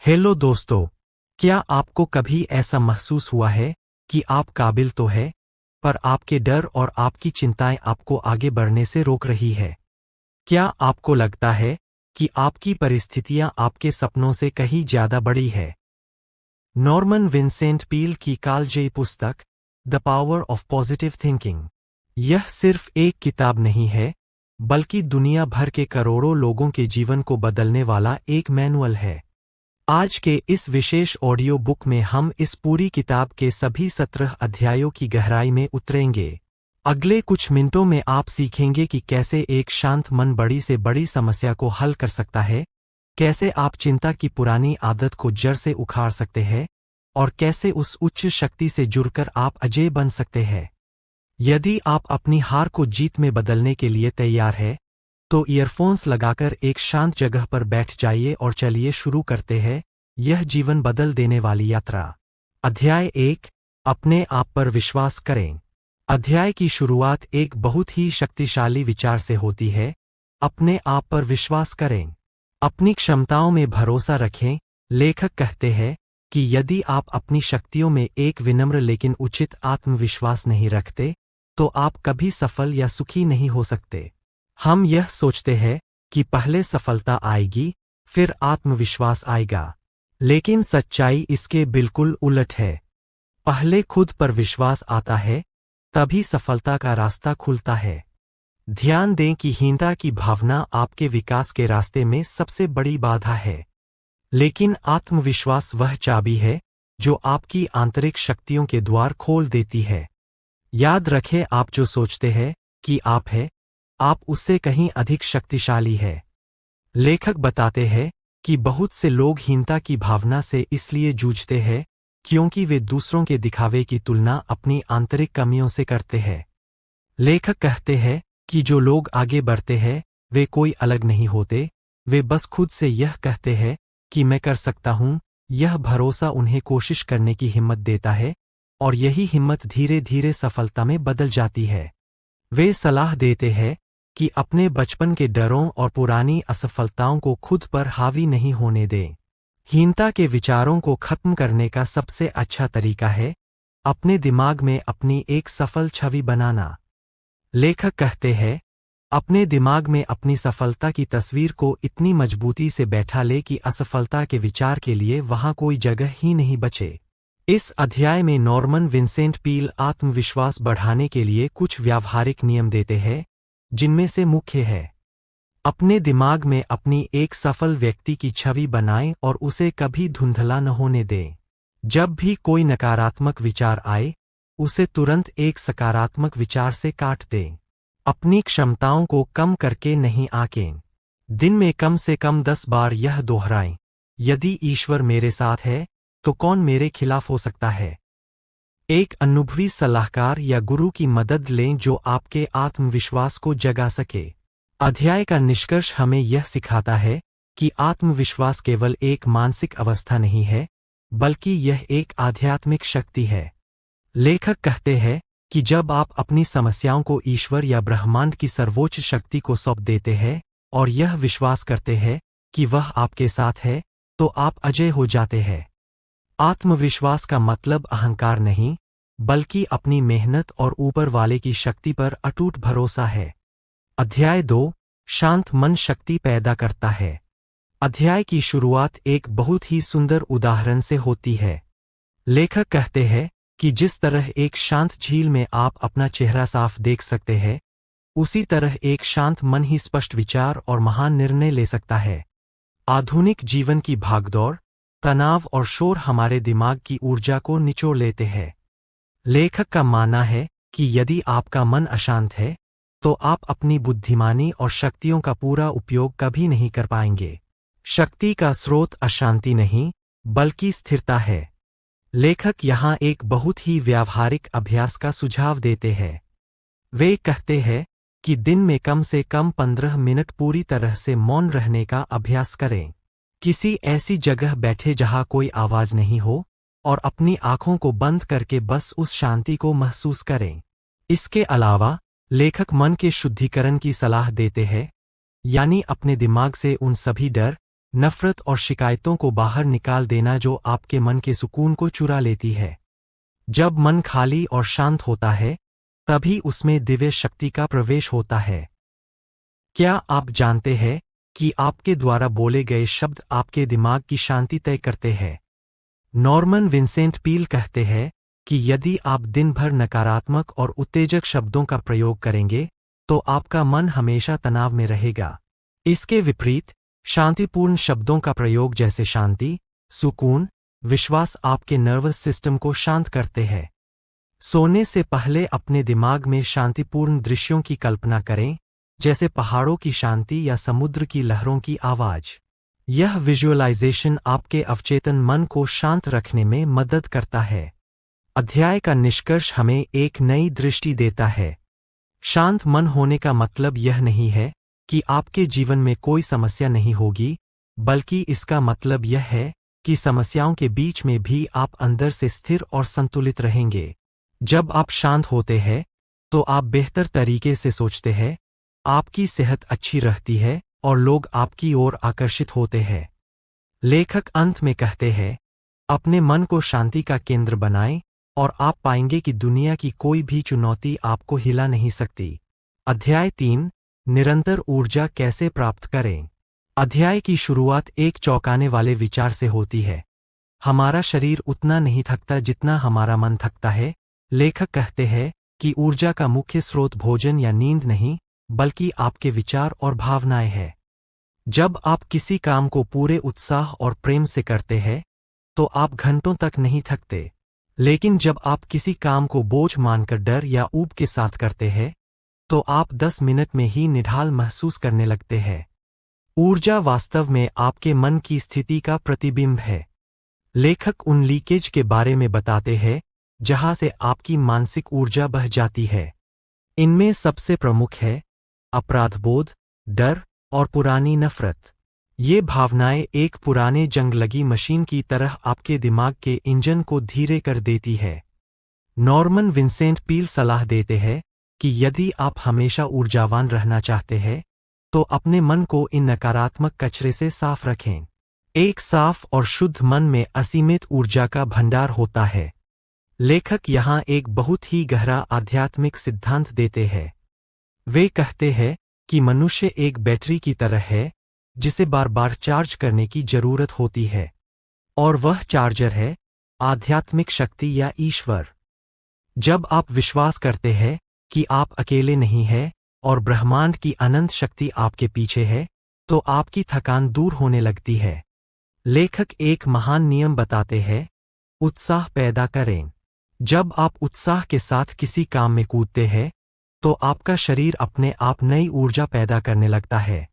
Hello दोस्तों, क्या आपको कभी ऐसा महसूस हुआ है कि आप काबिल तो है, पर आपके डर और आपकी चिंताएं आपको आगे बढ़ने से रोक रही है? क्या आपको लगता है कि आपकी परिस्थितियां आपके सपनों से कहीं ज्यादा बड़ी है? नॉर्मन विंसेंट पील की कालजयी पुस्तक the power of positive thinking, यह सिर्फ एक किताब नहीं है, बल्कि दुनिया भर के करोड़ों लोगों के जीवन को बदलने वाला एक मैनुअल है। आज के इस विशेष ऑडियो बुक में हम इस पूरी किताब के सभी 17 अध्यायों की गहराई में उतरेंगे। अगले कुछ मिनटों में आप सीखेंगे कि कैसे एक शांत मन बड़ी से बड़ी समस्या को हल कर सकता है, कैसे आप चिंता की पुरानी आदत को जड़ से उखाड़ सकते हैं, और कैसे उस उच्च शक्ति से जुड़कर आप अजेय बन सकते हैं। यदि आप अपनी हार को जीत में बदलने के लिए तैयार हैं, तो ईयरफोन्स लगाकर एक शांत जगह पर बैठ जाइए और चलिए शुरू करते हैं यह जीवन बदल देने वाली यात्रा। अध्याय 1, अपने आप पर विश्वास करें। अध्याय की शुरुआत एक बहुत ही शक्तिशाली विचार से होती है, अपने आप पर विश्वास करें। अपनी क्षमताओं में भरोसा रखें। लेखक कहते हैं कि यदि आप अपनी शक्तियों में एक विनम्र लेकिन उचित आत्मविश्वास नहीं रखते, तो आप कभी सफल या सुखी नहीं हो सकते। हम यह सोचते हैं कि पहले सफलता आएगी, फिर आत्मविश्वास आएगा, लेकिन सच्चाई इसके बिल्कुल उलट है। पहले खुद पर विश्वास आता है, तभी सफलता का रास्ता खुलता है। ध्यान दें कि हीनता की भावना आपके विकास के रास्ते में सबसे बड़ी बाधा है, लेकिन आत्मविश्वास वह चाबी है जो आपकी आंतरिक शक्तियों के द्वार खोल देती है। याद रखें, आप जो सोचते हैं कि आप हैं, आप उससे कहीं अधिक शक्तिशाली है। लेखक बताते हैं कि बहुत से लोग हीनता की भावना से इसलिए जूझते हैं क्योंकि वे दूसरों के दिखावे की तुलना अपनी आंतरिक कमियों से करते हैं। लेखक कहते हैं कि जो लोग आगे बढ़ते हैं वे कोई अलग नहीं होते, वे बस खुद से यह कहते हैं कि मैं कर सकता हूं। यह भरोसा उन्हें कोशिश करने की हिम्मत देता है, और यही हिम्मत धीरे धीरे सफलता में बदल जाती है। वे सलाह देते हैं कि अपने बचपन के डरों और पुरानी असफलताओं को खुद पर हावी नहीं होने दें। हीनता के विचारों को खत्म करने का सबसे अच्छा तरीका है अपने दिमाग में अपनी एक सफल छवि बनाना। लेखक कहते हैं, अपने दिमाग में अपनी सफलता की तस्वीर को इतनी मजबूती से बैठा ले कि असफलता के विचार के लिए वहां कोई जगह ही नहीं बचे। इस अध्याय में नॉर्मन विंसेंट पील आत्मविश्वास बढ़ाने के लिए कुछ व्यावहारिक नियम देते हैं, जिनमें से मुख्य है, अपने दिमाग में अपनी एक सफल व्यक्ति की छवि बनाएं और उसे कभी धुंधला न होने दें। जब भी कोई नकारात्मक विचार आए, उसे तुरंत एक सकारात्मक विचार से काट दें। अपनी क्षमताओं को कम करके नहीं आंकें। दिन में कम से कम 10 बार यह दोहराएं, यदि ईश्वर मेरे साथ है तो कौन मेरे खिलाफ हो सकता है। एक अनुभवी सलाहकार या गुरु की मदद लें जो आपके आत्मविश्वास को जगा सके। अध्याय का निष्कर्ष हमें यह सिखाता है कि आत्मविश्वास केवल एक मानसिक अवस्था नहीं है, बल्कि यह एक आध्यात्मिक शक्ति है। लेखक कहते हैं कि जब आप अपनी समस्याओं को ईश्वर या ब्रह्मांड की सर्वोच्च शक्ति को सौंप देते हैं और यह विश्वास करते हैं कि वह आपके साथ है, तो आप अजेय हो जाते हैं। आत्मविश्वास का मतलब अहंकार नहीं, बल्कि अपनी मेहनत और ऊपर वाले की शक्ति पर अटूट भरोसा है। अध्याय 2, शांत मन शक्ति पैदा करता है। अध्याय की शुरुआत एक बहुत ही सुंदर उदाहरण से होती है। लेखक कहते हैं कि जिस तरह एक शांत झील में आप अपना चेहरा साफ देख सकते हैं, उसी तरह एक शांत मन ही स्पष्ट विचार और महान निर्णय ले सकता है। आधुनिक जीवन की भागदौड़, तनाव और शोर हमारे दिमाग की ऊर्जा को निचोड़ लेते हैं। लेखक का मानना है कि यदि आपका मन अशांत है, तो आप अपनी बुद्धिमानी और शक्तियों का पूरा उपयोग कभी नहीं कर पाएंगे। शक्ति का स्रोत अशांति नहीं, बल्कि स्थिरता है। लेखक यहाँ एक बहुत ही व्यावहारिक अभ्यास का सुझाव देते हैं। वे कहते हैं कि दिन में कम से कम 15 मिनट पूरी तरह से मौन रहने का अभ्यास करें। किसी ऐसी जगह बैठे जहां कोई आवाज नहीं हो, और अपनी आंखों को बंद करके बस उस शांति को महसूस करें। इसके अलावा लेखक मन के शुद्धिकरण की सलाह देते हैं, यानी अपने दिमाग से उन सभी डर, नफरत और शिकायतों को बाहर निकाल देना जो आपके मन के सुकून को चुरा लेती है। जब मन खाली और शांत होता है, तभी उसमें दिव्य शक्ति का प्रवेश होता है। क्या आप जानते हैं कि आपके द्वारा बोले गए शब्द आपके दिमाग की शांति तय करते हैं? नॉर्मन विंसेंट पील कहते हैं कि यदि आप दिन भर नकारात्मक और उत्तेजक शब्दों का प्रयोग करेंगे, तो आपका मन हमेशा तनाव में रहेगा। इसके विपरीत, शांतिपूर्ण शब्दों का प्रयोग जैसे शांति, सुकून, विश्वास आपके नर्वस सिस्टम को शांत करते हैं। सोने से पहले अपने दिमाग में शांतिपूर्ण दृश्यों की कल्पना करें, जैसे पहाड़ों की शांति या समुद्र की लहरों की आवाज। यह विजुअलाइजेशन आपके अवचेतन मन को शांत रखने में मदद करता है। अध्याय का निष्कर्ष हमें एक नई दृष्टि देता है। शांत मन होने का मतलब यह नहीं है कि आपके जीवन में कोई समस्या नहीं होगी, बल्कि इसका मतलब यह है कि समस्याओं के बीच में भी आप अंदर से स्थिर और संतुलित रहेंगे। जब आप शांत होते हैं, तो आप बेहतर तरीके से सोचते हैं, आपकी सेहत अच्छी रहती है और लोग आपकी ओर आकर्षित होते हैं। लेखक अंत में कहते हैं, अपने मन को शांति का केंद्र बनाएं और आप पाएंगे कि दुनिया की कोई भी चुनौती आपको हिला नहीं सकती। अध्याय 3, निरंतर ऊर्जा कैसे प्राप्त करें। अध्याय की शुरुआत एक चौंकाने वाले विचार से होती है। हमारा शरीर उतना नहीं थकता जितना हमारा मन थकता है। लेखक कहते हैं कि ऊर्जा का मुख्य स्रोत भोजन या नींद नहीं, बल्कि आपके विचार और भावनाएं हैं। जब आप किसी काम को पूरे उत्साह और प्रेम से करते हैं, तो आप घंटों तक नहीं थकते। लेकिन जब आप किसी काम को बोझ मानकर डर या ऊब के साथ करते हैं, तो आप 10 मिनट में ही निढाल महसूस करने लगते हैं। ऊर्जा वास्तव में आपके मन की स्थिति का प्रतिबिंब है। लेखक उन लीकेज के बारे में बताते हैं जहां से आपकी मानसिक ऊर्जा बह जाती है। इनमें सबसे प्रमुख है अपराधबोध, डर और पुरानी नफरत। ये भावनाएं एक पुराने जंग लगी मशीन की तरह आपके दिमाग के इंजन को धीरे कर देती है। नॉर्मन विंसेंट पील सलाह देते हैं कि यदि आप हमेशा ऊर्जावान रहना चाहते हैं, तो अपने मन को इन नकारात्मक कचरे से साफ रखें। एक साफ और शुद्ध मन में असीमित ऊर्जा का भंडार होता है। लेखक यहाँ एक बहुत ही गहरा आध्यात्मिक सिद्धांत देते हैं। वे कहते हैं कि मनुष्य एक बैटरी की तरह है, जिसे बार बार चार्ज करने की जरूरत होती है, और वह चार्जर है आध्यात्मिक शक्ति या ईश्वर। जब आप विश्वास करते हैं कि आप अकेले नहीं हैं और ब्रह्मांड की अनंत शक्ति आपके पीछे है, तो आपकी थकान दूर होने लगती है। लेखक एक महान नियम बताते हैं, उत्साह पैदा करें। जब आप उत्साह के साथ किसी काम में कूदते हैं, तो आपका शरीर अपने आप नई ऊर्जा पैदा करने लगता है।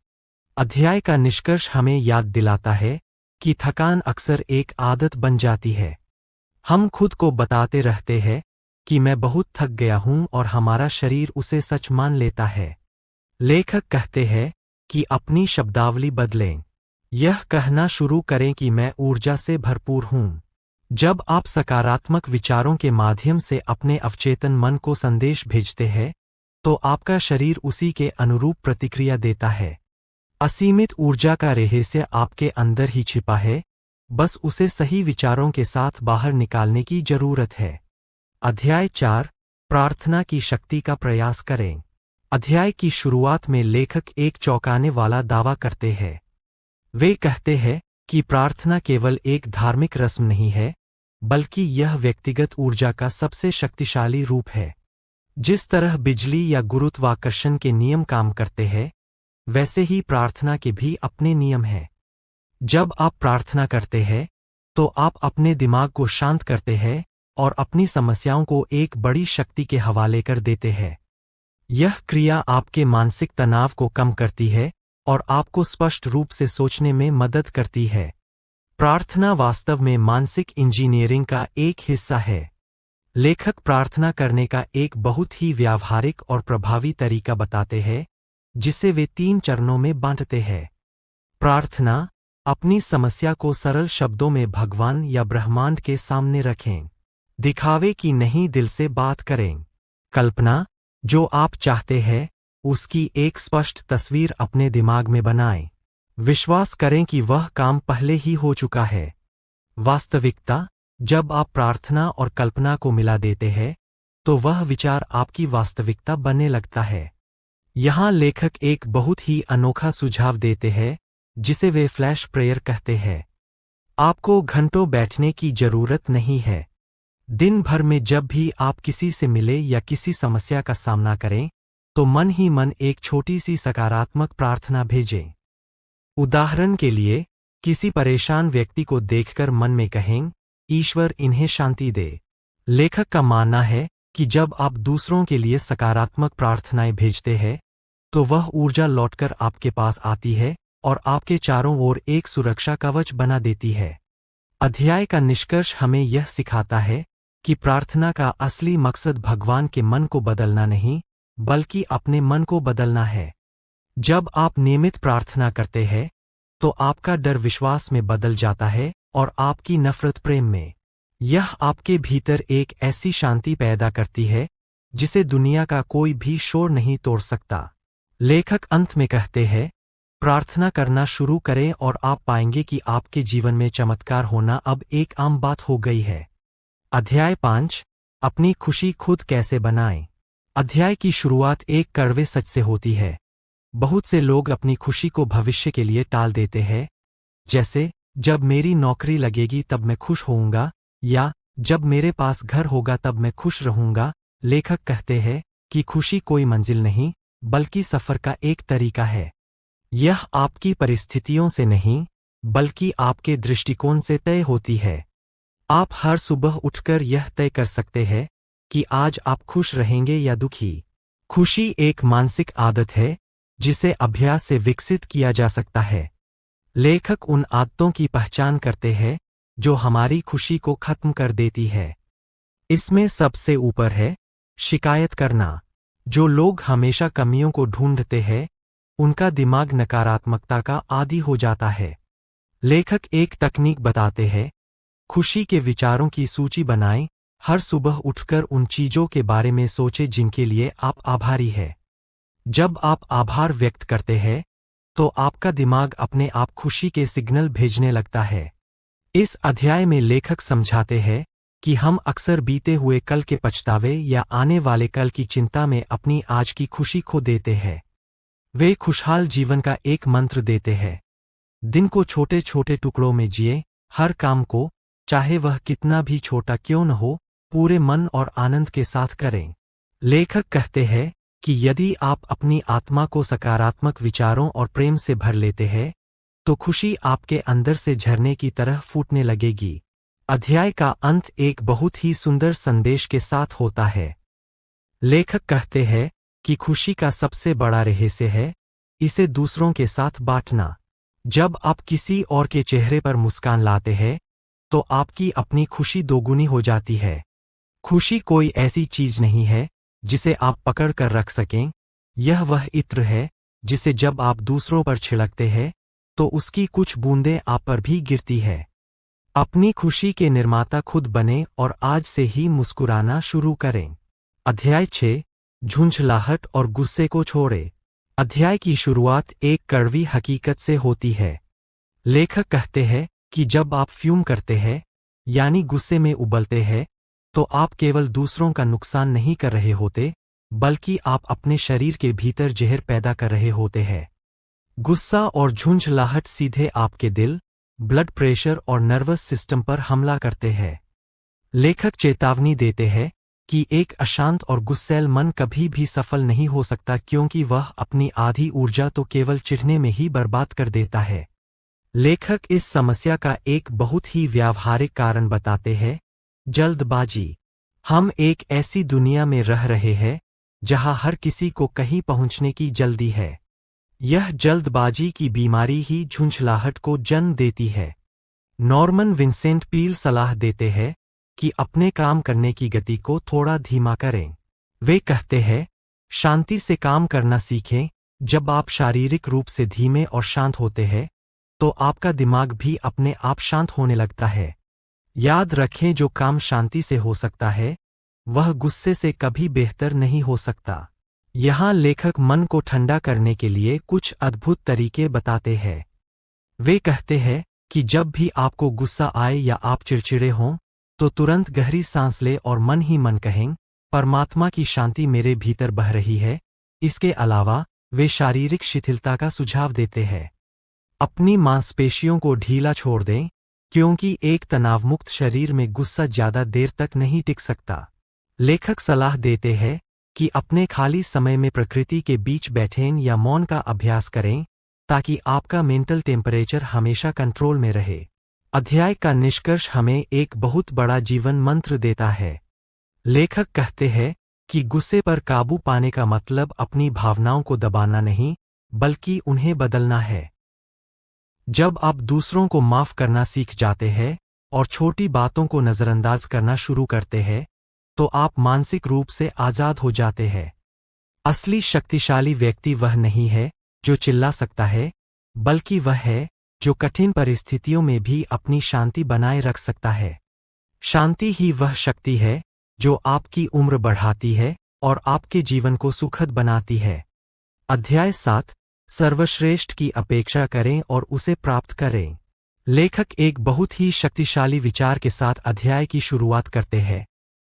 अध्याय का निष्कर्ष हमें याद दिलाता है कि थकान अक्सर एक आदत बन जाती है। हम खुद को बताते रहते हैं कि मैं बहुत थक गया हूं और हमारा शरीर उसे सच मान लेता है। लेखक कहते हैं कि अपनी शब्दावली बदलें। यह कहना शुरू करें कि मैं ऊर्जा से भरपूर हूं। जब आप सकारात्मक विचारों के माध्यम से अपने अवचेतन मन को संदेश भेजते हैं, तो आपका शरीर उसी के अनुरूप प्रतिक्रिया देता है। असीमित ऊर्जा का रहस्य आपके अंदर ही छिपा है, बस उसे सही विचारों के साथ बाहर निकालने की जरूरत है। अध्याय 4, प्रार्थना की शक्ति का प्रयास करें। अध्याय की शुरुआत में लेखक एक चौंकाने वाला दावा करते हैं। वे कहते हैं कि प्रार्थना केवल एक धार्मिक रस्म नहीं है, बल्कि यह व्यक्तिगत ऊर्जा का सबसे शक्तिशाली रूप है। जिस तरह बिजली या गुरुत्वाकर्षण के नियम काम करते हैं, वैसे ही प्रार्थना के भी अपने नियम हैं। जब आप प्रार्थना करते हैं, तो आप अपने दिमाग को शांत करते हैं और अपनी समस्याओं को एक बड़ी शक्ति के हवाले कर देते हैं। यह क्रिया आपके मानसिक तनाव को कम करती है और आपको स्पष्ट रूप से सोचने में मदद करती है। प्रार्थना वास्तव में मानसिक इंजीनियरिंग का एक हिस्सा है। लेखक प्रार्थना करने का एक बहुत ही व्यावहारिक और प्रभावी तरीका बताते हैं, जिसे वे 3 चरणों में बांटते हैं। प्रार्थना, अपनी समस्या को सरल शब्दों में भगवान या ब्रह्मांड के सामने रखें। दिखावे की नहीं, दिल से बात करें। कल्पना, जो आप चाहते हैं उसकी एक स्पष्ट तस्वीर अपने दिमाग में बनाएं। विश्वास करें कि वह काम पहले ही हो चुका है। वास्तविकता, जब आप प्रार्थना और कल्पना को मिला देते हैं, तो वह विचार आपकी वास्तविकता बनने लगता है। यहाँ लेखक एक बहुत ही अनोखा सुझाव देते हैं, जिसे वे फ्लैश प्रेयर कहते हैं। आपको घंटों बैठने की जरूरत नहीं है। दिन भर में जब भी आप किसी से मिले या किसी समस्या का सामना करें, तो मन ही मन एक छोटी सी सकारात्मक प्रार्थना भेजें। उदाहरण के लिए, किसी परेशान व्यक्ति को देखकर मन में कहें, ईश्वर इन्हें शांति दे। लेखक का मानना है कि जब आप दूसरों के लिए सकारात्मक प्रार्थनाएं भेजते हैं, तो वह ऊर्जा लौटकर आपके पास आती है और आपके चारों ओर एक सुरक्षा कवच बना देती है। अध्याय का निष्कर्ष हमें यह सिखाता है कि प्रार्थना का असली मकसद भगवान के मन को बदलना नहीं, बल्कि अपने मन को बदलना है। जब आप नियमित प्रार्थना करते हैं, तो आपका डर विश्वास में बदल जाता है और आपकी नफरत प्रेम में। यह आपके भीतर एक ऐसी शांति पैदा करती है जिसे दुनिया का कोई भी शोर नहीं तोड़ सकता। लेखक अंत में कहते हैं, प्रार्थना करना शुरू करें और आप पाएंगे कि आपके जीवन में चमत्कार होना अब एक आम बात हो गई है। अध्याय 5, अपनी खुशी खुद कैसे बनाएं। अध्याय की शुरुआत एक कड़वे सच से होती है। बहुत से लोग अपनी खुशी को भविष्य के लिए टाल देते हैं, जैसे जब मेरी नौकरी लगेगी तब मैं खुश होऊंगा, या जब मेरे पास घर होगा तब मैं खुश रहूंगा। लेखक कहते हैं कि खुशी कोई मंजिल नहीं, बल्कि सफर का एक तरीका है। यह आपकी परिस्थितियों से नहीं, बल्कि आपके दृष्टिकोण से तय होती है। आप हर सुबह उठकर यह तय कर सकते हैं कि आज आप खुश रहेंगे या दुखी। खुशी एक मानसिक आदत है जिसे अभ्यास से विकसित किया जा सकता है। लेखक उन आदतों की पहचान करते हैं जो हमारी खुशी को खत्म कर देती है। इसमें सबसे ऊपर है शिकायत करना। जो लोग हमेशा कमियों को ढूंढते हैं, उनका दिमाग नकारात्मकता का आदी हो जाता है। लेखक एक तकनीक बताते हैं, खुशी के विचारों की सूची बनाएं। हर सुबह उठकर उन चीजों के बारे में सोचें जिनके लिए आप आभारी हैं। जब आप आभार व्यक्त करते हैं, तो आपका दिमाग अपने आप खुशी के सिग्नल भेजने लगता है। इस अध्याय में लेखक समझाते हैं कि हम अक्सर बीते हुए कल के पछतावे या आने वाले कल की चिंता में अपनी आज की खुशी खो देते हैं। वे खुशहाल जीवन का एक मंत्र देते हैं। दिन को छोटे छोटे टुकड़ों में जिए, हर काम को, चाहे वह कितना भी छोटा क्यों न हो, पूरे मन और आनंद के साथ करें। लेखक कहते हैं कि यदि आप अपनी आत्मा को सकारात्मक विचारों और प्रेम से भर लेते हैं, तो खुशी आपके अंदर से झरने की तरह फूटने लगेगी। अध्याय का अंत एक बहुत ही सुंदर संदेश के साथ होता है। लेखक कहते हैं कि खुशी का सबसे बड़ा रहस्य है इसे दूसरों के साथ बांटना। जब आप किसी और के चेहरे पर मुस्कान लाते हैं, तो आपकी अपनी खुशी दोगुनी हो जाती है। खुशी कोई ऐसी चीज नहीं है जिसे आप पकड़ कर रख सकें, यह वह इत्र है जिसे जब आप दूसरों पर छिड़कते हैं, तो उसकी कुछ बूंदें आप पर भी गिरती है। अपनी खुशी के निर्माता खुद बने और आज से ही मुस्कुराना शुरू करें। अध्याय 6, झुंझलाहट और गुस्से को छोड़े। अध्याय की शुरुआत एक कड़वी हकीकत से होती है। लेखक कहते हैं कि जब आप फ्यूम करते हैं, यानी गुस्से में उबलते हैं, तो आप केवल दूसरों का नुकसान नहीं कर रहे होते, बल्कि आप अपने शरीर के भीतर जहर पैदा कर रहे होते हैं। गुस्सा और झुंझलाहट सीधे आपके दिल, ब्लड प्रेशर और नर्वस सिस्टम पर हमला करते हैं। लेखक चेतावनी देते हैं कि एक अशांत और गुस्सैल मन कभी भी सफल नहीं हो सकता, क्योंकि वह अपनी आधी ऊर्जा तो केवल चिढ़ने में ही बर्बाद कर देता है। लेखक इस समस्या का एक बहुत ही व्यावहारिक कारण बताते हैं, जल्दबाजी। हम एक ऐसी दुनिया में रह रहे हैं जहां हर किसी को कहीं पहुंचने की जल्दी है। यह जल्दबाजी की बीमारी ही झुंझलाहट को जन्म देती है। नॉर्मन विंसेंट पील सलाह देते हैं कि अपने काम करने की गति को थोड़ा धीमा करें। वे कहते हैं, शांति से काम करना सीखें। जब आप शारीरिक रूप से धीमे और शांत होते हैं, तो आपका दिमाग भी अपने आप शांत होने लगता है। याद रखें, जो काम शांति से हो सकता है, वह गुस्से से कभी बेहतर नहीं हो सकता। यहाँ लेखक मन को ठंडा करने के लिए कुछ अद्भुत तरीके बताते हैं। वे कहते हैं कि जब भी आपको गुस्सा आए या आप चिड़चिड़े हों, तो तुरंत गहरी सांस लें और मन ही मन कहें, परमात्मा की शांति मेरे भीतर बह रही है। इसके अलावा वे शारीरिक शिथिलता का सुझाव देते हैं। अपनी मांसपेशियों को ढीला छोड़ दें, क्योंकि एक तनावमुक्त शरीर में गुस्सा ज्यादा देर तक नहीं टिक सकता। लेखक सलाह देते हैं कि अपने खाली समय में प्रकृति के बीच बैठें या मौन का अभ्यास करें, ताकि आपका मेंटल टेम्परेचर हमेशा कंट्रोल में रहे। अध्याय का निष्कर्ष हमें एक बहुत बड़ा जीवन मंत्र देता है। लेखक कहते हैं कि गुस्से पर काबू पाने का मतलब अपनी भावनाओं को दबाना नहीं, बल्कि उन्हें बदलना है। जब आप दूसरों को माफ करना सीख जाते हैं और छोटी बातों को नजरअंदाज करना शुरू करते हैं, तो आप मानसिक रूप से आजाद हो जाते हैं। असली शक्तिशाली व्यक्ति वह नहीं है जो चिल्ला सकता है, बल्कि वह है जो कठिन परिस्थितियों में भी अपनी शांति बनाए रख सकता है। शांति ही वह शक्ति है जो आपकी उम्र बढ़ाती है और आपके जीवन को सुखद बनाती है। अध्याय 7, सर्वश्रेष्ठ की अपेक्षा करें और उसे प्राप्त करें। लेखक एक बहुत ही शक्तिशाली विचार के साथ अध्याय की शुरुआत करते हैं।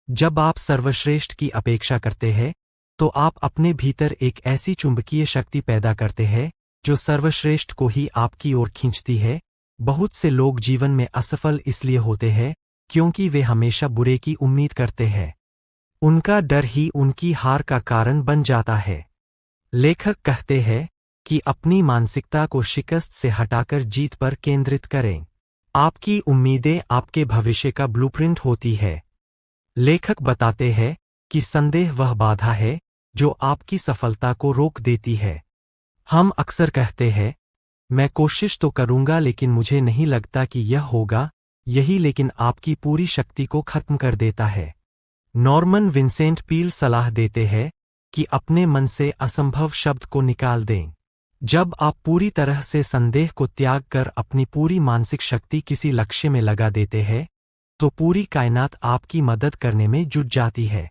जब आप सर्वश्रेष्ठ की अपेक्षा करते हैं, तो आप अपने भीतर एक ऐसी चुंबकीय शक्ति पैदा करते हैं जो सर्वश्रेष्ठ को ही आपकी ओर खींचती है। बहुत से लोग जीवन में असफल इसलिए होते हैं क्योंकि वे हमेशा बुरे की उम्मीद करते हैं। उनका डर ही उनकी हार का कारण बन जाता है। लेखक कहते हैं कि अपनी मानसिकता को शिकस्त से हटाकर जीत पर केंद्रित करें। आपकी उम्मीदें आपके भविष्य का ब्लूप्रिंट होती है। लेखक बताते हैं कि संदेह वह बाधा है जो आपकी सफलता को रोक देती है। हम अक्सर कहते हैं, मैं कोशिश तो करूंगा लेकिन मुझे नहीं लगता कि यह होगा, यही लेकिन आपकी पूरी शक्ति को खत्म कर देता है। नॉर्मन विंसेंट पील सलाह देते हैं कि अपने मन से असंभव शब्द को निकाल दें। जब आप पूरी तरह से संदेह को त्याग कर अपनी पूरी मानसिक शक्ति किसी लक्ष्य में लगा देते हैं, तो पूरी कायनात आपकी मदद करने में जुट जाती है।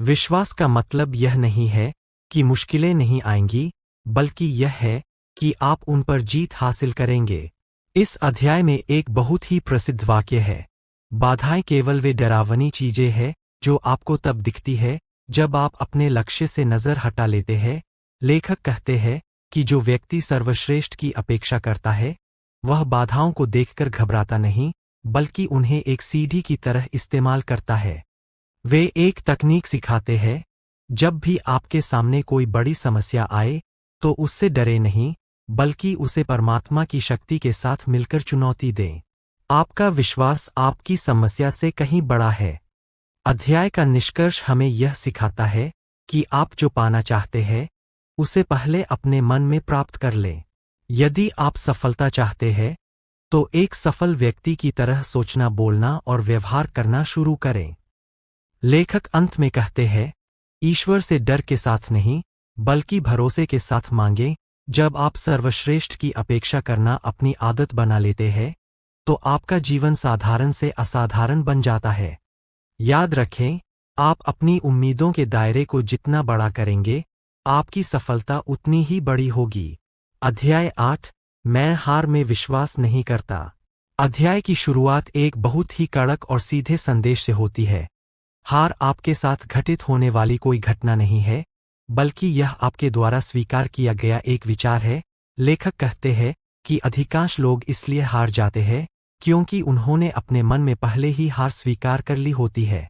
विश्वास का मतलब यह नहीं है कि मुश्किलें नहीं आएंगी, बल्कि यह है कि आप उन पर जीत हासिल करेंगे। इस अध्याय में एक बहुत ही प्रसिद्ध वाक्य है, बाधाएं केवल वे डरावनी चीजें हैं जो आपको तब दिखती है जब आप अपने लक्ष्य से नजर हटा लेते हैं। लेखक कहते हैं कि जो व्यक्ति सर्वश्रेष्ठ की अपेक्षा करता है, वह बाधाओं को देखकर घबराता नहीं, बल्कि उन्हें एक सीढ़ी की तरह इस्तेमाल करता है। वे एक तकनीक सिखाते हैं, जब भी आपके सामने कोई बड़ी समस्या आए, तो उससे डरे नहीं, बल्कि उसे परमात्मा की शक्ति के साथ मिलकर चुनौती दें। आपका विश्वास आपकी समस्या से कहीं बड़ा है। अध्याय का निष्कर्ष हमें यह सिखाता है कि आप जो पाना चाहते हैं, उसे पहले अपने मन में प्राप्त कर लें। यदि आप सफलता चाहते हैं, तो एक सफल व्यक्ति की तरह सोचना, बोलना और व्यवहार करना शुरू करें। लेखक अंत में कहते हैं, ईश्वर से डर के साथ नहीं, बल्कि भरोसे के साथ मांगें। जब आप सर्वश्रेष्ठ की अपेक्षा करना अपनी आदत बना लेते हैं, तो आपका जीवन साधारण से असाधारण बन जाता है। याद रखें, आप अपनी उम्मीदों के दायरे को जितना बड़ा करेंगे, आपकी सफलता उतनी ही बड़ी होगी। अध्याय 8, मैं हार में विश्वास नहीं करता। अध्याय की शुरुआत एक बहुत ही कड़क और सीधे संदेश से होती है। हार आपके साथ घटित होने वाली कोई घटना नहीं है, बल्कि यह आपके द्वारा स्वीकार किया गया एक विचार है। लेखक कहते हैं कि अधिकांश लोग इसलिए हार जाते हैं क्योंकि उन्होंने अपने मन में पहले ही हार स्वीकार कर ली होती है।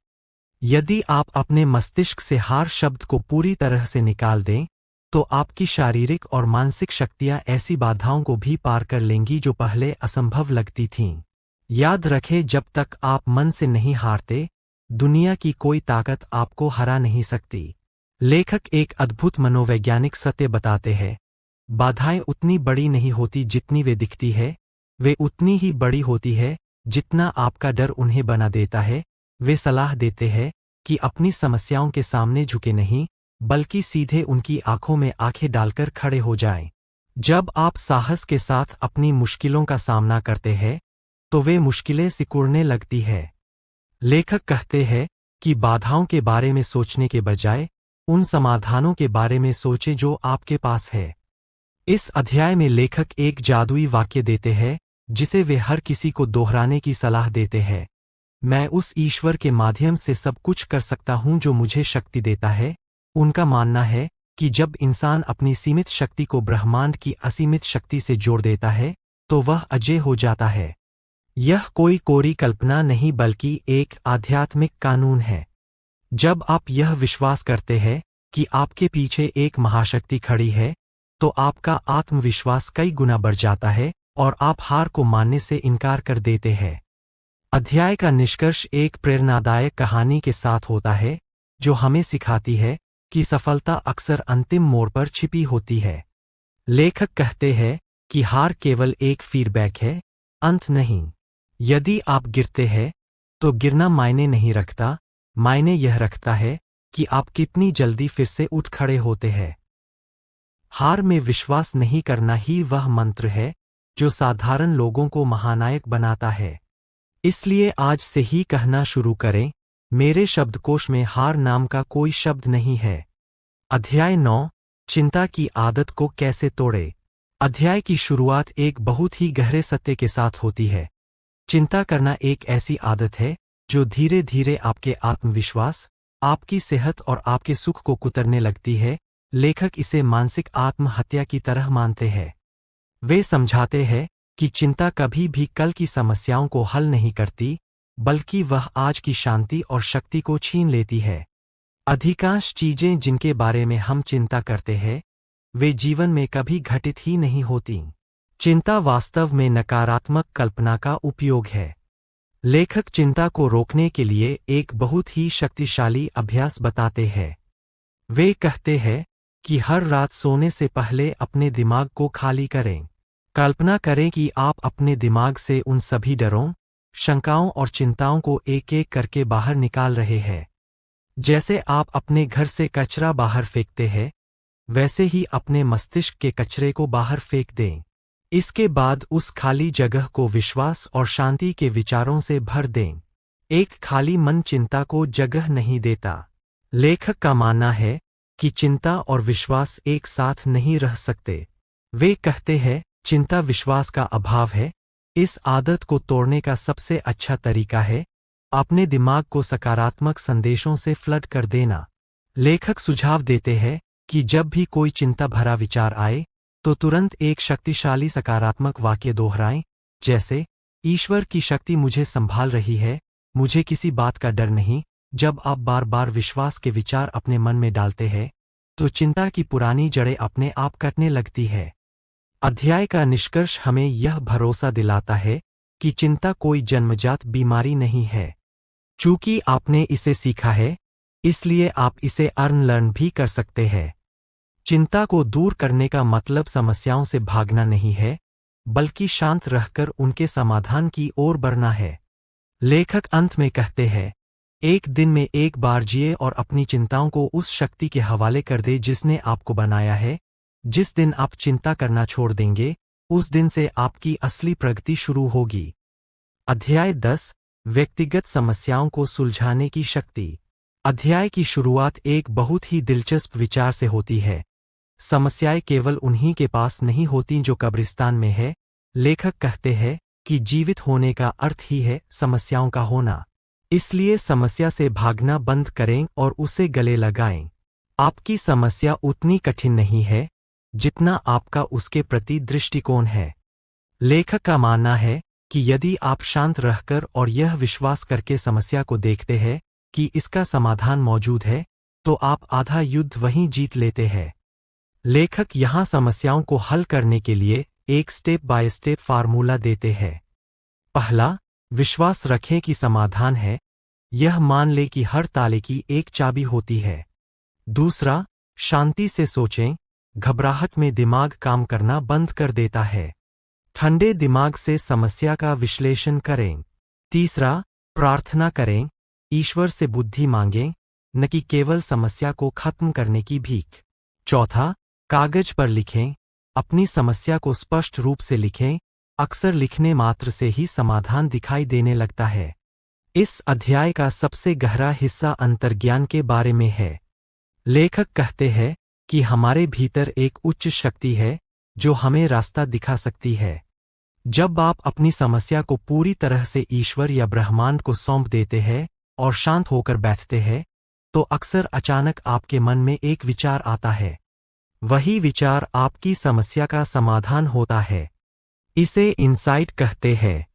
यदि आप अपने मस्तिष्क से हार शब्द को पूरी तरह से निकाल दें, तो आपकी शारीरिक और मानसिक शक्तियां ऐसी बाधाओं को भी पार कर लेंगी जो पहले असंभव लगती थीं। याद रखें, जब तक आप मन से नहीं हारते, दुनिया की कोई ताकत आपको हरा नहीं सकती। लेखक एक अद्भुत मनोवैज्ञानिक सत्य बताते हैं, बाधाएं उतनी बड़ी नहीं होती जितनी वे दिखती है, वे उतनी ही बड़ी होती है जितना आपका डर उन्हें बना देता है। वे सलाह देते हैं कि अपनी समस्याओं के सामने झुके नहीं, बल्कि सीधे उनकी आंखों में आंखें डालकर खड़े हो जाएं। जब आप साहस के साथ अपनी मुश्किलों का सामना करते हैं, तो वे मुश्किलें सिकुड़ने लगती है। लेखक कहते हैं कि बाधाओं के बारे में सोचने के बजाय उन समाधानों के बारे में सोचें जो आपके पास है। इस अध्याय में लेखक एक जादुई वाक्य देते हैं जिसे वे हर किसी को दोहराने की सलाह देते हैं। मैं उस ईश्वर के माध्यम से सब कुछ कर सकता हूं जो मुझे शक्ति देता है। उनका मानना है कि जब इंसान अपनी सीमित शक्ति को ब्रह्मांड की असीमित शक्ति से जोड़ देता है तो वह अजय हो जाता है। यह कोई कोरी कल्पना नहीं बल्कि एक आध्यात्मिक कानून है। जब आप यह विश्वास करते हैं कि आपके पीछे एक महाशक्ति खड़ी है तो आपका आत्मविश्वास कई गुना बढ़ जाता है और आप हार को मानने से इनकार कर देते हैं। अध्याय का निष्कर्ष एक प्रेरणादायक कहानी के साथ होता है जो हमें सिखाती है कि सफलता अक्सर अंतिम मोड़ पर छिपी होती है। लेखक कहते हैं कि हार केवल एक फीडबैक है, अंत नहीं। यदि आप गिरते हैं तो गिरना मायने नहीं रखता, मायने यह रखता है कि आप कितनी जल्दी फिर से उठ खड़े होते हैं। हार में विश्वास नहीं करना ही वह मंत्र है जो साधारण लोगों को महानायक बनाता है। इसलिए आज से ही कहना शुरू करें, मेरे शब्दकोश में हार नाम का कोई शब्द नहीं है। अध्याय 9, चिंता की आदत को कैसे तोड़े। अध्याय की शुरुआत एक बहुत ही गहरे सत्य के साथ होती है। चिंता करना एक ऐसी आदत है जो धीरे धीरे आपके आत्मविश्वास, आपकी सेहत और आपके सुख को कुतरने लगती है। लेखक इसे मानसिक आत्महत्या की तरह मानते हैं। वे समझाते हैं कि चिंता कभी भी कल की समस्याओं को हल नहीं करती, बल्कि वह आज की शांति और शक्ति को छीन लेती है। अधिकांश चीजें जिनके बारे में हम चिंता करते हैं, वे जीवन में कभी घटित ही नहीं होती। चिंता वास्तव में नकारात्मक कल्पना का उपयोग है। लेखक चिंता को रोकने के लिए एक बहुत ही शक्तिशाली अभ्यास बताते हैं। वे कहते हैं कि हर रात सोने से पहले अपने दिमाग को खाली करें। कल्पना करें कि आप अपने दिमाग से उन सभी डरों, शंकाओं और चिंताओं को एक एक करके बाहर निकाल रहे हैं। जैसे आप अपने घर से कचरा बाहर फेंकते हैं, वैसे ही अपने मस्तिष्क के कचरे को बाहर फेंक दें। इसके बाद उस खाली जगह को विश्वास और शांति के विचारों से भर दें। एक खाली मन चिंता को जगह नहीं देता। लेखक का मानना है कि चिंता और विश्वास एक साथ नहीं रह सकते। वे कहते हैं, चिंता विश्वास का अभाव है। इस आदत को तोड़ने का सबसे अच्छा तरीका है अपने दिमाग को सकारात्मक संदेशों से फ्लड कर देना। लेखक सुझाव देते हैं कि जब भी कोई चिंता भरा विचार आए तो तुरंत एक शक्तिशाली सकारात्मक वाक्य दोहराएं, जैसे, ईश्वर की शक्ति मुझे संभाल रही है, मुझे किसी बात का डर नहीं। जब आप बार बार विश्वास के विचार अपने मन में डालते हैं तो चिंता की पुरानी जड़ें अपने आप कटने लगती है। अध्याय का निष्कर्ष हमें यह भरोसा दिलाता है कि चिंता कोई जन्मजात बीमारी नहीं है। चूंकि आपने इसे सीखा है, इसलिए आप इसे अनलर्न भी कर सकते हैं। चिंता को दूर करने का मतलब समस्याओं से भागना नहीं है, बल्कि शांत रहकर उनके समाधान की ओर बढ़ना है। लेखक अंत में कहते हैं, एक दिन में एक बार जिए और अपनी चिंताओं को उस शक्ति के हवाले कर दे जिसने आपको बनाया है। जिस दिन आप चिंता करना छोड़ देंगे, उस दिन से आपकी असली प्रगति शुरू होगी। अध्याय 10, व्यक्तिगत समस्याओं को सुलझाने की शक्ति। अध्याय की शुरुआत एक बहुत ही दिलचस्प विचार से होती है। समस्याएं केवल उन्हीं के पास नहीं होती जो कब्रिस्तान में है। लेखक कहते हैं कि जीवित होने का अर्थ ही है समस्याओं का होना। इसलिए समस्या से भागना बंद करें और उसे गले लगाएं। आपकी समस्या उतनी कठिन नहीं है जितना आपका उसके प्रति दृष्टिकोण है। लेखक का मानना है कि यदि आप शांत रहकर और यह विश्वास करके समस्या को देखते हैं कि इसका समाधान मौजूद है, तो आप आधा युद्ध वहीं जीत लेते हैं। लेखक यहाँ समस्याओं को हल करने के लिए एक स्टेप बाय स्टेप फार्मूला देते हैं। पहला, विश्वास रखें कि समाधान है। यह मान ले कि हर ताले की एक चाबी होती है। दूसरा, शांति से सोचें। घबराहट में दिमाग काम करना बंद कर देता है। ठंडे दिमाग से समस्या का विश्लेषण करें। तीसरा, प्रार्थना करें। ईश्वर से बुद्धि मांगें, न कि केवल समस्या को खत्म करने की भीख। चौथा, कागज पर लिखें। अपनी समस्या को स्पष्ट रूप से लिखें। अक्सर लिखने मात्र से ही समाधान दिखाई देने लगता है। इस अध्याय का सबसे गहरा हिस्सा अंतर्ज्ञान के बारे में है। लेखक कहते हैं कि हमारे भीतर एक उच्च शक्ति है जो हमें रास्ता दिखा सकती है। जब आप अपनी समस्या को पूरी तरह से ईश्वर या ब्रह्मांड को सौंप देते हैं और शांत होकर बैठते हैं, तो अक्सर अचानक आपके मन में एक विचार आता है। वही विचार आपकी समस्या का समाधान होता है। इसे इंसाइट कहते हैं।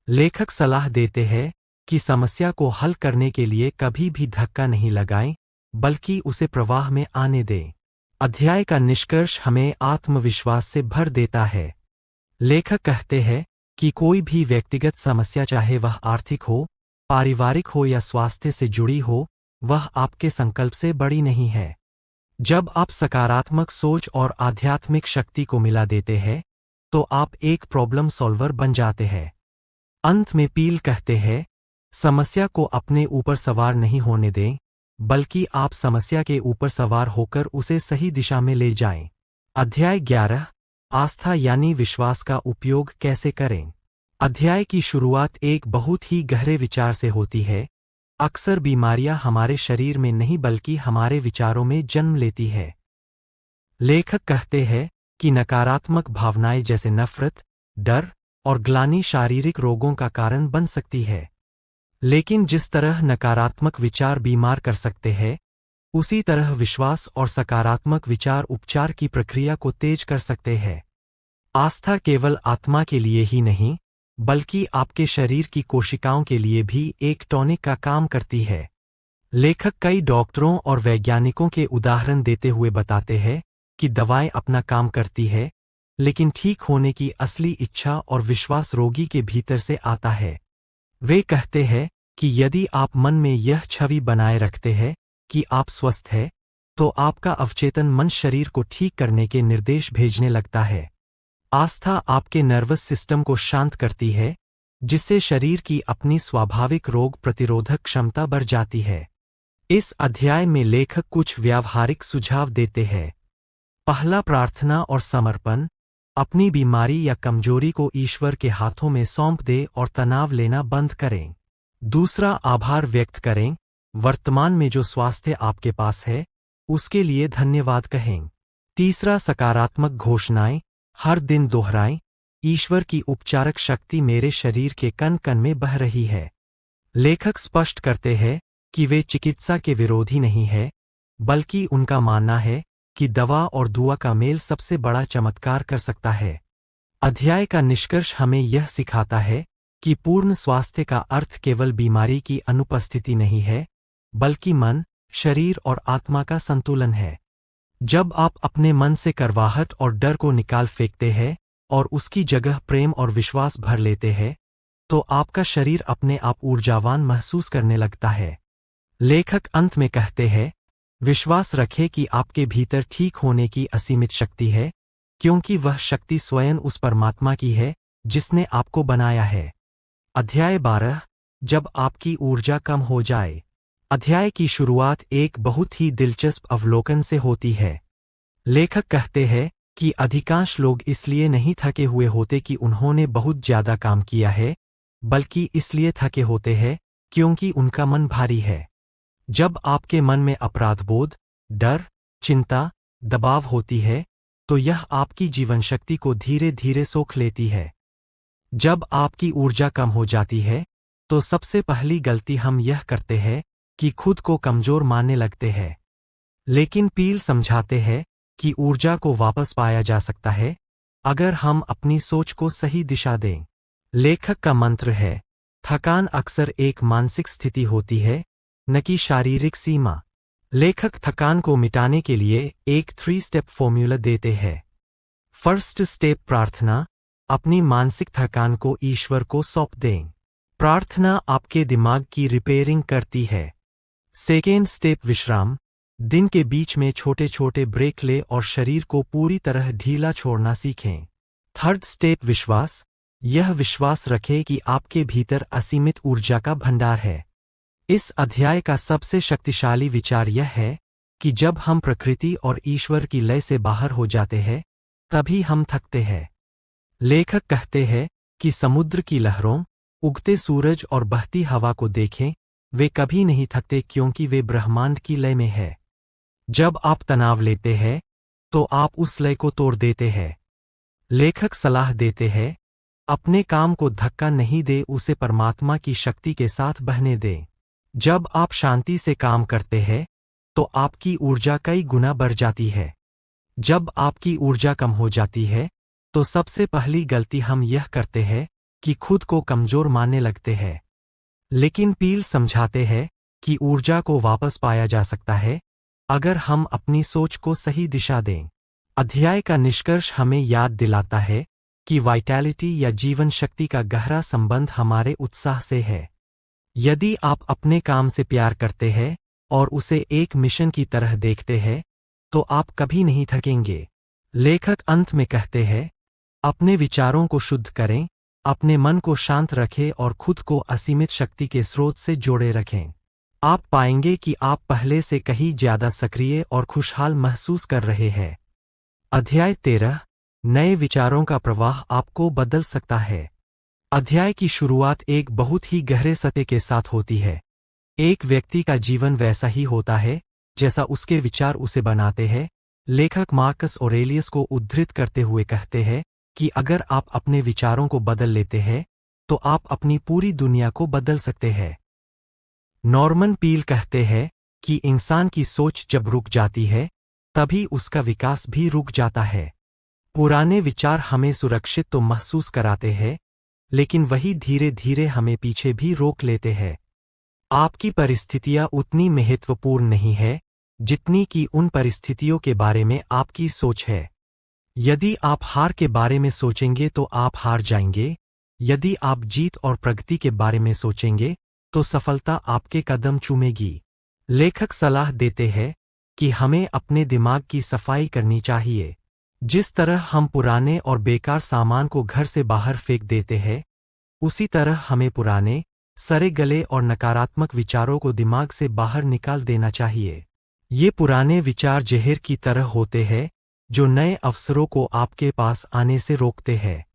लेखक सलाह देते हैं कि समस्या को हल करने के लिए कभी भी धक्का नहीं लगाएं, बल्कि उसे प्रवाह में आने दें। अध्याय का निष्कर्ष हमें आत्मविश्वास से भर देता है। लेखक कहते हैं कि कोई भी व्यक्तिगत समस्या, चाहे वह आर्थिक हो, पारिवारिक हो या स्वास्थ्य से जुड़ी हो, वह आपके संकल्प से बड़ी नहीं है। जब आप सकारात्मक सोच और आध्यात्मिक शक्ति को मिला देते हैं, तो आप एक प्रॉब्लम सॉल्वर बन जाते हैं। अंत में पील कहते हैं, समस्या को अपने ऊपर सवार नहीं होने दें, बल्कि आप समस्या के ऊपर सवार होकर उसे सही दिशा में ले जाएं। अध्याय 11, आस्था यानी विश्वास का उपयोग कैसे करें। अध्याय की शुरुआत एक बहुत ही गहरे विचार से होती है। अक्सर बीमारियां हमारे शरीर में नहीं बल्कि हमारे विचारों में जन्म लेती है। लेखक कहते हैं कि नकारात्मक भावनाएं जैसे नफरत, डर और ग्लानि शारीरिक रोगों का कारण बन सकती है। लेकिन जिस तरह नकारात्मक विचार बीमार कर सकते हैं, उसी तरह विश्वास और सकारात्मक विचार उपचार की प्रक्रिया को तेज कर सकते हैं। आस्था केवल आत्मा के लिए ही नहीं, बल्कि आपके शरीर की कोशिकाओं के लिए भी एक टॉनिक का काम करती है। लेखक कई डॉक्टरों और वैज्ञानिकों के उदाहरण देते हुए बताते हैं कि दवाएं अपना काम करती है, लेकिन ठीक होने की असली इच्छा और विश्वास रोगी के भीतर से आता है। वे कहते हैं कि यदि आप मन में यह छवि बनाए रखते हैं कि आप स्वस्थ हैं, तो आपका अवचेतन मन शरीर को ठीक करने के निर्देश भेजने लगता है। आस्था आपके नर्वस सिस्टम को शांत करती है, जिससे शरीर की अपनी स्वाभाविक रोग प्रतिरोधक क्षमता बढ़ जाती है। इस अध्याय में लेखक कुछ व्यावहारिक सुझाव देते हैं। पहला, प्रार्थना और समर्पण। अपनी बीमारी या कमजोरी को ईश्वर के हाथों में सौंप दें और तनाव लेना बंद करें। दूसरा, आभार व्यक्त करें। वर्तमान में जो स्वास्थ्य आपके पास है, उसके लिए धन्यवाद कहें। तीसरा, सकारात्मक घोषणाएं। हर दिन दोहराएं, ईश्वर की उपचारक शक्ति मेरे शरीर के कण कण में बह रही है। लेखक स्पष्ट करते हैं कि वे चिकित्सा के विरोधी नहीं है, बल्कि उनका मानना है कि दवा और दुआ का मेल सबसे बड़ा चमत्कार कर सकता है। अध्याय का निष्कर्ष हमें यह सिखाता है कि पूर्ण स्वास्थ्य का अर्थ केवल बीमारी की अनुपस्थिति नहीं है, बल्कि मन, शरीर और आत्मा का संतुलन है। जब आप अपने मन से करवाहट और डर को निकाल फेंकते हैं और उसकी जगह प्रेम और विश्वास भर लेते हैं, तो आपका शरीर अपने आप ऊर्जावान महसूस करने लगता है। लेखक अंत में कहते हैं, विश्वास रखें कि आपके भीतर ठीक होने की असीमित शक्ति है, क्योंकि वह शक्ति स्वयं उस परमात्मा की है जिसने आपको बनाया है। अध्याय 12, जब आपकी ऊर्जा कम हो जाए। अध्याय की शुरुआत एक बहुत ही दिलचस्प अवलोकन से होती है। लेखक कहते हैं कि अधिकांश लोग इसलिए नहीं थके हुए होते कि उन्होंने बहुत ज्यादा काम किया है, बल्कि इसलिए थके होते हैं क्योंकि उनका मन भारी है। जब आपके मन में अपराधबोध, डर, चिंता, दबाव होती है, तो यह आपकी जीवन शक्ति को धीरे धीरे सोख लेती है। जब आपकी ऊर्जा कम हो जाती है, तो सबसे पहली गलती हम यह करते हैं कि खुद को कमजोर मानने लगते हैं। लेकिन पील समझाते हैं कि ऊर्जा को वापस पाया जा सकता है, अगर हम अपनी सोच को सही दिशा दें। लेखक का मंत्र है, थकान अक्सर एक मानसिक स्थिति होती है, न कि शारीरिक सीमा। लेखक थकान को मिटाने के लिए एक 3 स्टेप फॉर्मूला देते हैं। फर्स्ट स्टेप, प्रार्थना। अपनी मानसिक थकान को ईश्वर को सौंप दें। प्रार्थना आपके दिमाग की रिपेयरिंग करती है। सेकेंड स्टेप, विश्राम। दिन के बीच में छोटे छोटे ब्रेक ले और शरीर को पूरी तरह ढीला छोड़ना सीखें। थर्ड स्टेप, विश्वास। यह विश्वास रखें कि आपके भीतर असीमित ऊर्जा का भंडार है। इस अध्याय का सबसे शक्तिशाली विचार यह है कि जब हम प्रकृति और ईश्वर की लय से बाहर हो जाते हैं, तभी हम थकते हैं। लेखक कहते हैं कि समुद्र की लहरों, उगते सूरज और बहती हवा को देखें, वे कभी नहीं थकते क्योंकि वे ब्रह्मांड की लय में है। जब आप तनाव लेते हैं, तो आप उस लय को तोड़ देते हैं। लेखक सलाह देते हैं, अपने काम को धक्का नहीं दे, उसे परमात्मा की शक्ति के साथ बहने दें। जब आप शांति से काम करते हैं तो आपकी ऊर्जा कई गुना बढ़ जाती है। जब आपकी ऊर्जा कम हो जाती है तो सबसे पहली गलती हम यह करते हैं कि खुद को कमजोर मानने लगते हैं। लेकिन पील समझाते हैं कि ऊर्जा को वापस पाया जा सकता है अगर हम अपनी सोच को सही दिशा दें। अध्याय का निष्कर्ष हमें याद दिलाता है कि वाइटैलिटी या जीवन शक्ति का गहरा संबंध हमारे उत्साह से है। यदि आप अपने काम से प्यार करते हैं और उसे एक मिशन की तरह देखते हैं तो आप कभी नहीं थकेंगे। लेखक अंत में कहते हैं, अपने विचारों को शुद्ध करें, अपने मन को शांत रखें और खुद को असीमित शक्ति के स्रोत से जोड़े रखें। आप पाएंगे कि आप पहले से कहीं ज्यादा सक्रिय और खुशहाल महसूस कर रहे हैं। अध्याय 13, नए विचारों का प्रवाह आपको बदल सकता है। अध्याय की शुरुआत एक बहुत ही गहरे सत्य के साथ होती है। एक व्यक्ति का जीवन वैसा ही होता है जैसा उसके विचार उसे बनाते हैं। लेखक मार्कस ऑरेलियस को उद्धृत करते हुए कहते हैं कि अगर आप अपने विचारों को बदल लेते हैं तो आप अपनी पूरी दुनिया को बदल सकते हैं। नॉर्मन पील कहते हैं कि इंसान की सोच जब रुक जाती है तभी उसका विकास भी रुक जाता है। पुराने विचार हमें सुरक्षित तो महसूस कराते हैं, लेकिन वही धीरे धीरे हमें पीछे भी रोक लेते हैं। आपकी परिस्थितियां उतनी महत्वपूर्ण नहीं है जितनी कि उन परिस्थितियों के बारे में आपकी सोच है। यदि आप हार के बारे में सोचेंगे तो आप हार जाएंगे। यदि आप जीत और प्रगति के बारे में सोचेंगे तो सफलता आपके कदम चूमेगी। लेखक सलाह देते हैं कि हमें अपने दिमाग की सफाई करनी चाहिए। जिस तरह हम पुराने और बेकार सामान को घर से बाहर फेंक देते हैं, उसी तरह हमें पुराने, सड़े गले और नकारात्मक विचारों को दिमाग से बाहर निकाल देना चाहिए। ये पुराने विचार जहर की तरह होते हैं जो नए अवसरों को आपके पास आने से रोकते हैं।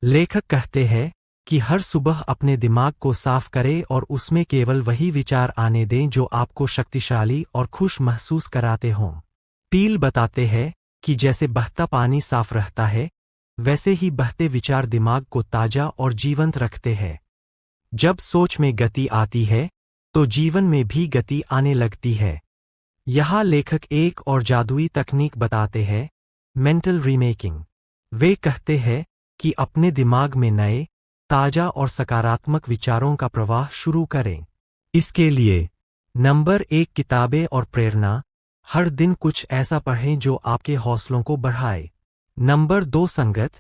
लेखक कहते हैं कि हर सुबह अपने दिमाग को साफ करें और उसमें केवल वही विचार आने दें जो आपको शक्तिशाली और खुश महसूस कराते हों। पील बताते हैं कि जैसे बहता पानी साफ रहता है, वैसे ही बहते विचार दिमाग को ताजा और जीवंत रखते हैं। जब सोच में गति आती है तो जीवन में भी गति आने लगती है। यहाँ लेखक एक और जादुई तकनीक बताते हैं, मेंटल रीमेकिंग। वे कहते हैं कि अपने दिमाग में नए, ताजा और सकारात्मक विचारों का प्रवाह शुरू करें। इसके लिए नंबर 1, किताबें और प्रेरणा। हर दिन कुछ ऐसा पढ़ें जो आपके हौसलों को बढ़ाए। नंबर 2, संगत।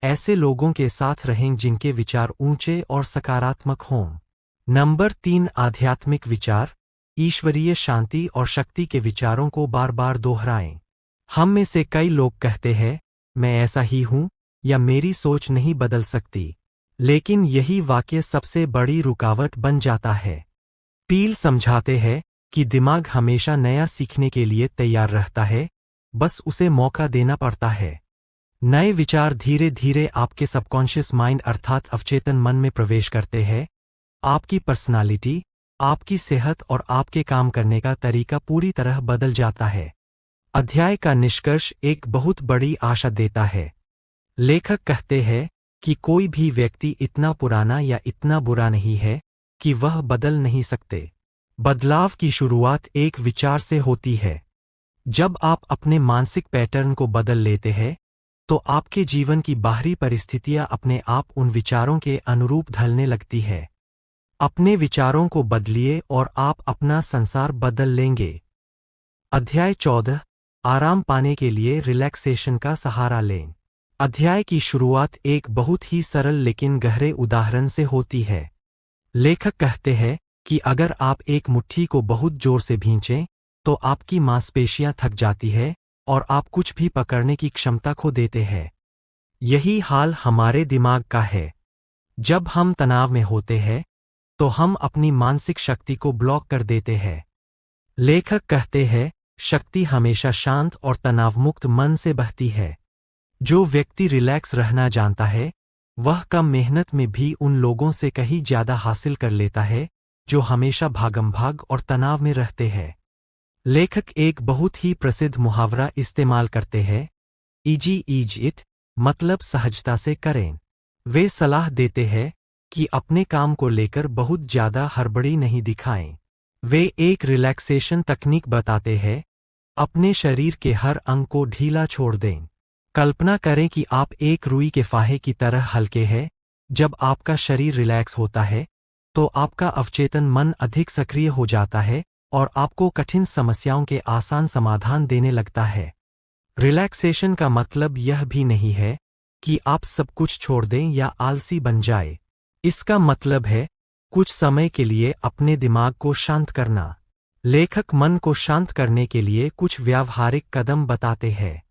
ऐसे लोगों के साथ रहें जिनके विचार ऊंचे और सकारात्मक हों। नंबर 3, आध्यात्मिक विचार। ईश्वरीय शांति और शक्ति के विचारों को बार बार दोहराएं। हम में से कई लोग कहते हैं, मैं ऐसा ही हूं या मेरी सोच नहीं बदल सकती, लेकिन यही वाक्य सबसे बड़ी रुकावट बन जाता है। पील समझाते हैं कि दिमाग हमेशा नया सीखने के लिए तैयार रहता है, बस उसे मौका देना पड़ता है। नए विचार धीरे धीरे आपके सबकॉन्शियस माइंड अर्थात अवचेतन मन में प्रवेश करते हैं। आपकी पर्सनालिटी, आपकी सेहत और आपके काम करने का तरीका पूरी तरह बदल जाता है। अध्याय का निष्कर्ष एक बहुत बड़ी आशा देता है। लेखक कहते हैं कि कोई भी व्यक्ति इतना पुराना या इतना बुरा नहीं है कि वह बदल नहीं सकते। बदलाव की शुरुआत एक विचार से होती है। जब आप अपने मानसिक पैटर्न को बदल लेते हैं तो आपके जीवन की बाहरी परिस्थितियां अपने आप उन विचारों के अनुरूप ढलने लगती है। अपने विचारों को बदलिए और आप अपना संसार बदल लेंगे। अध्याय 14, आराम पाने के लिए रिलैक्सेशन का सहारा लें। अध्याय की शुरुआत एक बहुत ही सरल लेकिन गहरे उदाहरण से होती है। लेखक कहते हैं कि अगर आप एक मुट्ठी को बहुत जोर से भींचें तो आपकी मांसपेशियां थक जाती है और आप कुछ भी पकड़ने की क्षमता खो देते हैं। यही हाल हमारे दिमाग का है। जब हम तनाव में होते हैं तो हम अपनी मानसिक शक्ति को ब्लॉक कर देते हैं। लेखक कहते हैं, शक्ति हमेशा शांत और तनावमुक्त मन से बहती है। जो व्यक्ति रिलैक्स रहना जानता है वह कम मेहनत में भी उन लोगों से कहीं ज्यादा हासिल कर लेता है जो हमेशा भागम-भाग और तनाव में रहते हैं। लेखक एक बहुत ही प्रसिद्ध मुहावरा इस्तेमाल करते हैं, इजी इज इट, मतलब सहजता से करें। वे सलाह देते हैं कि अपने काम को लेकर बहुत ज्यादा हड़बड़ी नहीं दिखाएं। वे एक रिलैक्सेशन तकनीक बताते हैं, अपने शरीर के हर अंग को ढीला छोड़ दें। कल्पना करें कि आप एक रुई के फाहे की तरह हल्के हैं। जब आपका शरीर रिलैक्स होता है तो आपका अवचेतन मन अधिक सक्रिय हो जाता है और आपको कठिन समस्याओं के आसान समाधान देने लगता है। रिलैक्सेशन का मतलब यह भी नहीं है कि आप सब कुछ छोड़ दें या आलसी बन जाए। इसका मतलब है कुछ समय के लिए अपने दिमाग को शांत करना। लेखक मन को शांत करने के लिए कुछ व्यावहारिक कदम बताते हैं।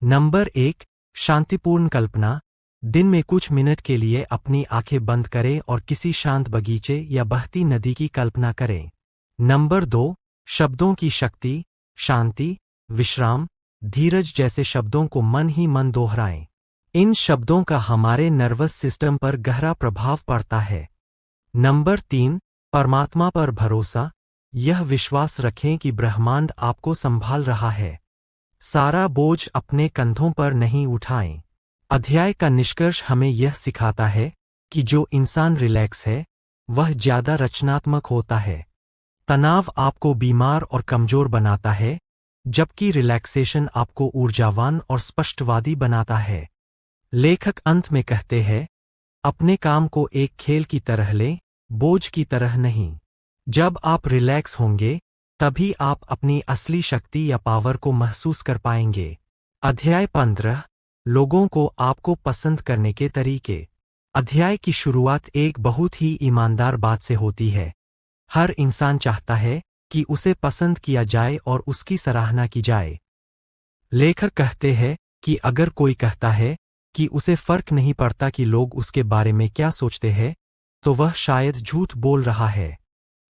नंबर 1, शांतिपूर्ण कल्पना। दिन में कुछ मिनट के लिए अपनी आंखें बंद करें और किसी शांत बगीचे या बहती नदी की कल्पना करें। नंबर 2, शब्दों की शक्ति। शांति, विश्राम, धीरज जैसे शब्दों को मन ही मन दोहराएं। इन शब्दों का हमारे नर्वस सिस्टम पर गहरा प्रभाव पड़ता है। नंबर 3, परमात्मा पर भरोसा। यह विश्वास रखें कि ब्रह्मांड आपको संभाल रहा है। सारा बोझ अपने कंधों पर नहीं उठाएं। अध्याय का निष्कर्ष हमें यह सिखाता है कि जो इंसान रिलैक्स है वह ज्यादा रचनात्मक होता है। तनाव आपको बीमार और कमजोर बनाता है, जबकि रिलैक्सेशन आपको ऊर्जावान और स्पष्टवादी बनाता है। लेखक अंत में कहते हैं, अपने काम को एक खेल की तरह लें, बोझ की तरह नहीं। जब आप रिलैक्स होंगे तभी आप अपनी असली शक्ति या पावर को महसूस कर पाएंगे। अध्याय 15, लोगों को आपको पसंद करने के तरीके। अध्याय की शुरुआत एक बहुत ही ईमानदार बात से होती है। हर इंसान चाहता है कि उसे पसंद किया जाए और उसकी सराहना की जाए। लेखक कहते हैं कि अगर कोई कहता है कि उसे फर्क नहीं पड़ता कि लोग उसके बारे में क्या सोचते हैं, तो वह शायद झूठ बोल रहा है।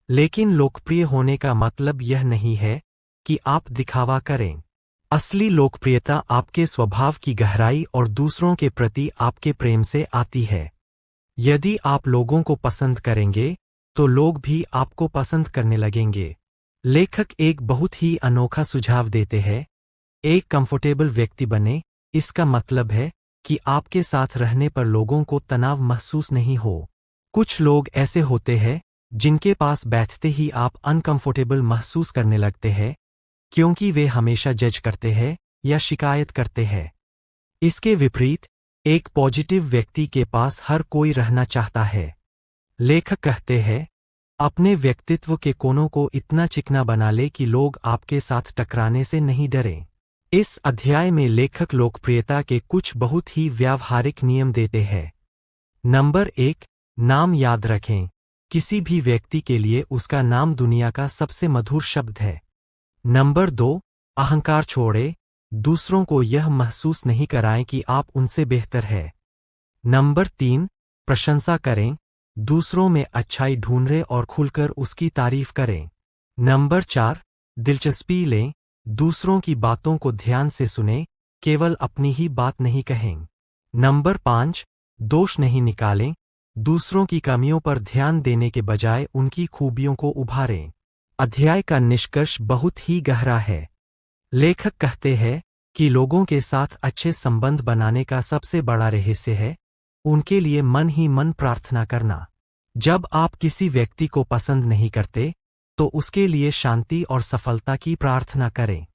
लेकिन लोकप्रिय होने का मतलब यह नहीं है कि आप दिखावा करें। असली लोकप्रियता आपके स्वभाव की गहराई और दूसरों के प्रति आपके प्रेम से आती है। यदि आप लोगों को पसंद करेंगे तो लोग भी आपको पसंद करने लगेंगे। लेखक एक बहुत ही अनोखा सुझाव देते हैं, एक कंफर्टेबल व्यक्ति बने। इसका मतलब है कि आपके साथ रहने पर लोगों को तनाव महसूस नहीं हो। कुछ लोग ऐसे होते हैं जिनके पास बैठते ही आप अनकंफर्टेबल महसूस करने लगते हैं, क्योंकि वे हमेशा जज करते हैं या शिकायत करते हैं। इसके विपरीत एक पॉजिटिव व्यक्ति के पास हर कोई रहना चाहता है। लेखक कहते हैं, अपने व्यक्तित्व के कोनों को इतना चिकना बना ले कि लोग आपके साथ टकराने से नहीं डरें। इस अध्याय में लेखक लोकप्रियता के कुछ बहुत ही व्यावहारिक नियम देते हैं। नंबर 1, नाम याद रखें। किसी भी व्यक्ति के लिए उसका नाम दुनिया का सबसे मधुर शब्द है। नंबर 2, अहंकार छोड़ें। दूसरों को यह महसूस नहीं कराएं कि आप उनसे बेहतर है। नंबर 3, प्रशंसा करें। दूसरों में अच्छाई ढूंढें और खुलकर उसकी तारीफ करें। नंबर 4, दिलचस्पी लें। दूसरों की बातों को ध्यान से सुनें, केवल अपनी ही बात नहीं कहें। नंबर 5, दोष नहीं निकालें। दूसरों की कमियों पर ध्यान देने के बजाय उनकी खूबियों को उभारें। अध्याय का निष्कर्ष बहुत ही गहरा है। लेखक कहते हैं कि लोगों के साथ अच्छे संबंध बनाने का सबसे बड़ा रहस्य है उनके लिए मन ही मन प्रार्थना करना। जब आप किसी व्यक्ति को पसंद नहीं करते तो उसके लिए शांति और सफलता की प्रार्थना करें।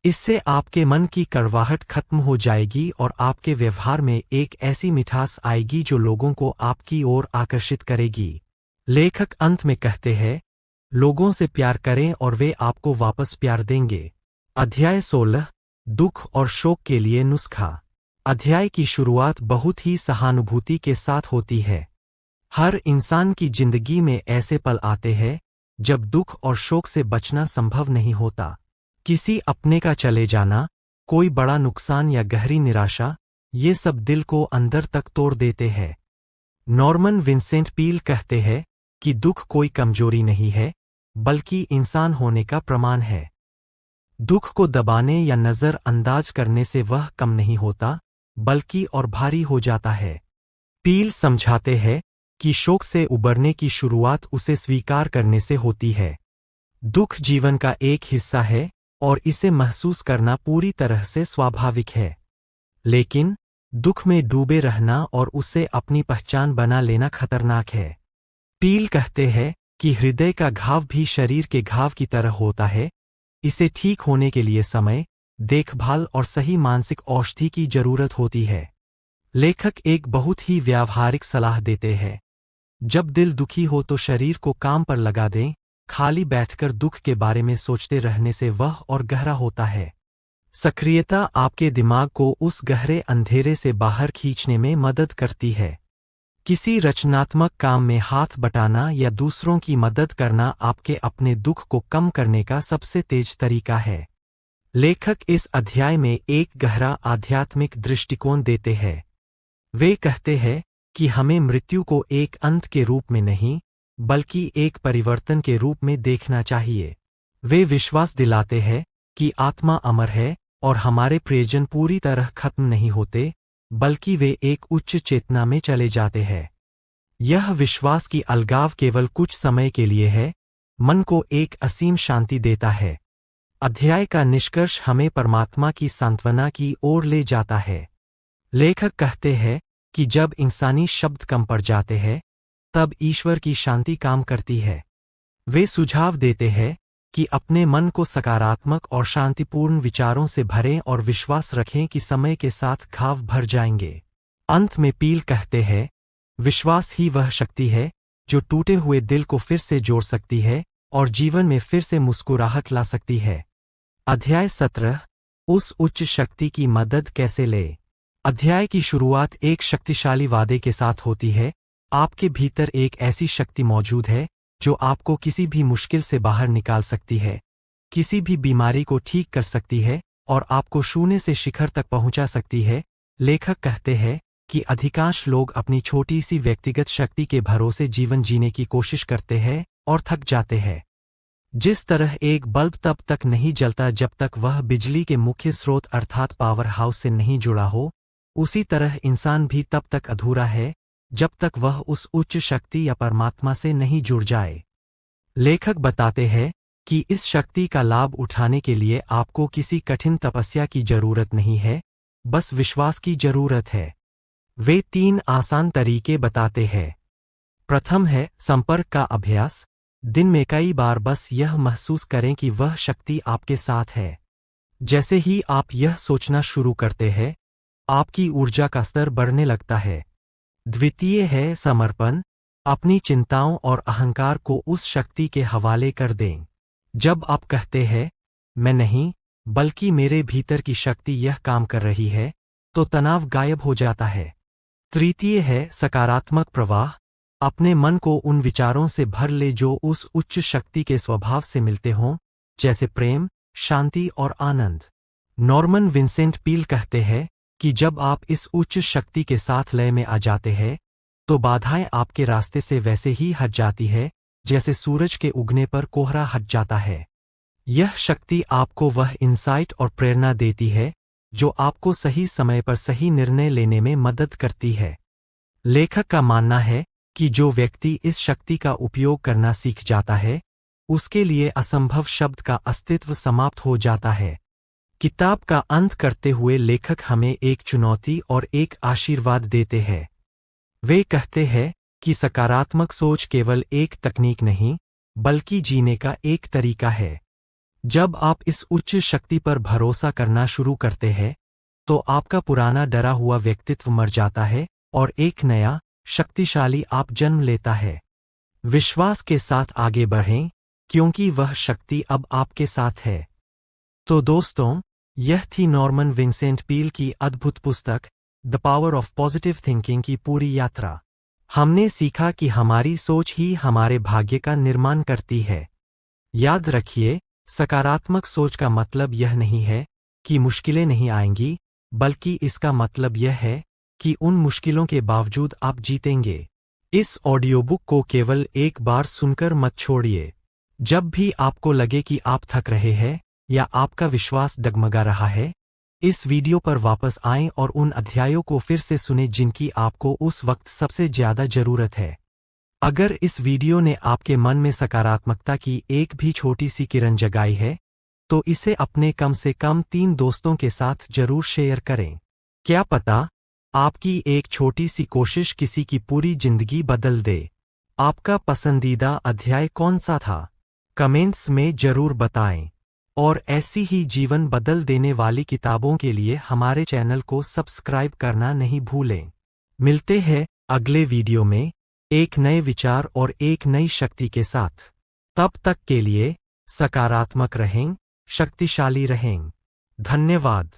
इससे आपके मन की कड़वाहट खत्म हो जाएगी और आपके व्यवहार में एक ऐसी मिठास आएगी जो लोगों को आपकी ओर आकर्षित करेगी। लेखक अंत में कहते हैं, लोगों से प्यार करें और वे आपको वापस प्यार देंगे। अध्याय 16, दुख और शोक के लिए नुस्खा। अध्याय की शुरुआत बहुत ही सहानुभूति के साथ होती है। हर इंसान की जिंदगी में ऐसे पल आते हैं जब दुख और शोक से बचना संभव नहीं होता। किसी अपने का चले जाना, कोई बड़ा नुकसान या गहरी निराशा, ये सब दिल को अंदर तक तोड़ देते हैं। नॉर्मन विंसेंट पील कहते हैं कि दुख कोई कमजोरी नहीं है, बल्कि इंसान होने का प्रमाण है। दुख को दबाने या नजरअंदाज करने से वह कम नहीं होता, बल्कि और भारी हो जाता है। पील समझाते हैं कि शोक से उबरने की शुरुआत उसे स्वीकार करने से होती है। दुख जीवन का एक हिस्सा है और इसे महसूस करना पूरी तरह से स्वाभाविक है। लेकिन दुख में डूबे रहना और उससे अपनी पहचान बना लेना खतरनाक है। पील कहते हैं कि हृदय का घाव भी शरीर के घाव की तरह होता है। इसे ठीक होने के लिए समय, देखभाल और सही मानसिक औषधि की जरूरत होती है। लेखक एक बहुत ही व्यावहारिक सलाह देते हैं। जब दिल दुखी हो तो शरीर को काम पर लगा दें। खाली बैठकर दुख के बारे में सोचते रहने से वह और गहरा होता है। सक्रियता आपके दिमाग को उस गहरे अंधेरे से बाहर खींचने में मदद करती है। किसी रचनात्मक काम में हाथ बटाना या दूसरों की मदद करना आपके अपने दुख को कम करने का सबसे तेज तरीका है। लेखक इस अध्याय में एक गहरा आध्यात्मिक दृष्टिकोण देते हैं। वे कहते हैं कि हमें मृत्यु को एक अंत के रूप में नहीं, बल्कि एक परिवर्तन के रूप में देखना चाहिए। वे विश्वास दिलाते हैं कि आत्मा अमर है और हमारे प्रियजन पूरी तरह खत्म नहीं होते, बल्कि वे एक उच्च चेतना में चले जाते हैं। यह विश्वास की अलगाव केवल कुछ समय के लिए है, मन को एक असीम शांति देता है। अध्याय का निष्कर्ष हमें परमात्मा की सांत्वना की ओर ले जाता है। लेखक कहते हैं कि जब इंसानी शब्द कम पड़ जाते हैं, तब ईश्वर की शांति काम करती है। वे सुझाव देते हैं कि अपने मन को सकारात्मक और शांतिपूर्ण विचारों से भरें और विश्वास रखें कि समय के साथ घाव भर जाएंगे। अंत में पील कहते हैं, विश्वास ही वह शक्ति है जो टूटे हुए दिल को फिर से जोड़ सकती है और जीवन में फिर से मुस्कुराहट ला सकती है। अध्याय 17, उस उच्च शक्ति की मदद कैसे ले। अध्याय की शुरुआत एक शक्तिशाली वादे के साथ होती है। आपके भीतर एक ऐसी शक्ति मौजूद है जो आपको किसी भी मुश्किल से बाहर निकाल सकती है, किसी भी बीमारी को ठीक कर सकती है और आपको शून्य से शिखर तक पहुंचा सकती है। लेखक कहते हैं कि अधिकांश लोग अपनी छोटी सी व्यक्तिगत शक्ति के भरोसे जीवन जीने की कोशिश करते हैं और थक जाते हैं। जिस तरह एक बल्ब तब तक नहीं जलता जब तक वह बिजली के मुख्य स्रोत अर्थात पावर हाउस से नहीं जुड़ा हो, उसी तरह इंसान भी तब तक अधूरा है जब तक वह उस उच्च शक्ति या परमात्मा से नहीं जुड़ जाए। लेखक बताते हैं कि इस शक्ति का लाभ उठाने के लिए आपको किसी कठिन तपस्या की जरूरत नहीं है, बस विश्वास की जरूरत है। वे 3 आसान तरीके बताते हैं। प्रथम है संपर्क का अभ्यास। दिन में कई बार बस यह महसूस करें कि वह शक्ति आपके साथ है। जैसे ही आप यह सोचना शुरू करते हैं, आपकी ऊर्जा का स्तर बढ़ने लगता है। द्वितीय है समर्पण। अपनी चिंताओं और अहंकार को उस शक्ति के हवाले कर दें। जब आप कहते हैं, मैं नहीं, बल्कि मेरे भीतर की शक्ति यह काम कर रही है, तो तनाव गायब हो जाता है। तृतीय है सकारात्मक प्रवाह। अपने मन को उन विचारों से भर ले जो उस उच्च शक्ति के स्वभाव से मिलते हों, जैसे प्रेम, शांति और आनंद। नॉर्मन विंसेंट पील कहते हैं कि जब आप इस उच्च शक्ति के साथ लय में आ जाते हैं, तो बाधाएं आपके रास्ते से वैसे ही हट जाती है जैसे सूरज के उगने पर कोहरा हट जाता है। यह शक्ति आपको वह इंसाइट और प्रेरणा देती है जो आपको सही समय पर सही निर्णय लेने में मदद करती है। लेखक का मानना है कि जो व्यक्ति इस शक्ति का उपयोग करना सीख जाता है, उसके लिए असंभव शब्द का अस्तित्व समाप्त हो जाता है। किताब का अंत करते हुए लेखक हमें एक चुनौती और एक आशीर्वाद देते हैं। वे कहते हैं कि सकारात्मक सोच केवल एक तकनीक नहीं, बल्कि जीने का एक तरीका है। जब आप इस उच्च शक्ति पर भरोसा करना शुरू करते हैं, तो आपका पुराना डरा हुआ व्यक्तित्व मर जाता है और एक नया, शक्तिशाली आप जन्म लेता है। विश्वास के साथ आगे बढ़ें, क्योंकि वह शक्ति अब आपके साथ है। तो दोस्तों, यह थी नॉर्मन विंसेंट पील की अद्भुत पुस्तक the power of positive thinking की पूरी यात्रा। हमने सीखा कि हमारी सोच ही हमारे भाग्य का निर्माण करती है। याद रखिए, सकारात्मक सोच का मतलब यह नहीं है कि मुश्किलें नहीं आएंगी, बल्कि इसका मतलब यह है कि उन मुश्किलों के बावजूद आप जीतेंगे। इस ऑडियो बुक को केवल एक बार सुनकर मत छोड़िए। जब भी आपको लगे कि आप थक रहे हैं या आपका विश्वास डगमगा रहा है, इस वीडियो पर वापस आएं और उन अध्यायों को फिर से सुनें जिनकी आपको उस वक्त सबसे ज्यादा जरूरत है। अगर इस वीडियो ने आपके मन में सकारात्मकता की एक भी छोटी सी किरण जगाई है, तो इसे अपने कम से कम 3 दोस्तों के साथ जरूर शेयर करें। क्या पता, आपकी एक छोटी सी कोशिश किसी की पूरी जिंदगी बदल दे। आपका पसंदीदा अध्याय कौन सा था? कमेंट्स में जरूर बताएं। और ऐसी ही जीवन बदल देने वाली किताबों के लिए हमारे चैनल को सब्सक्राइब करना नहीं भूलें। मिलते हैं अगले वीडियो में एक नए विचार और एक नई शक्ति के साथ। तब तक के लिए सकारात्मक रहें, शक्तिशाली रहें। धन्यवाद।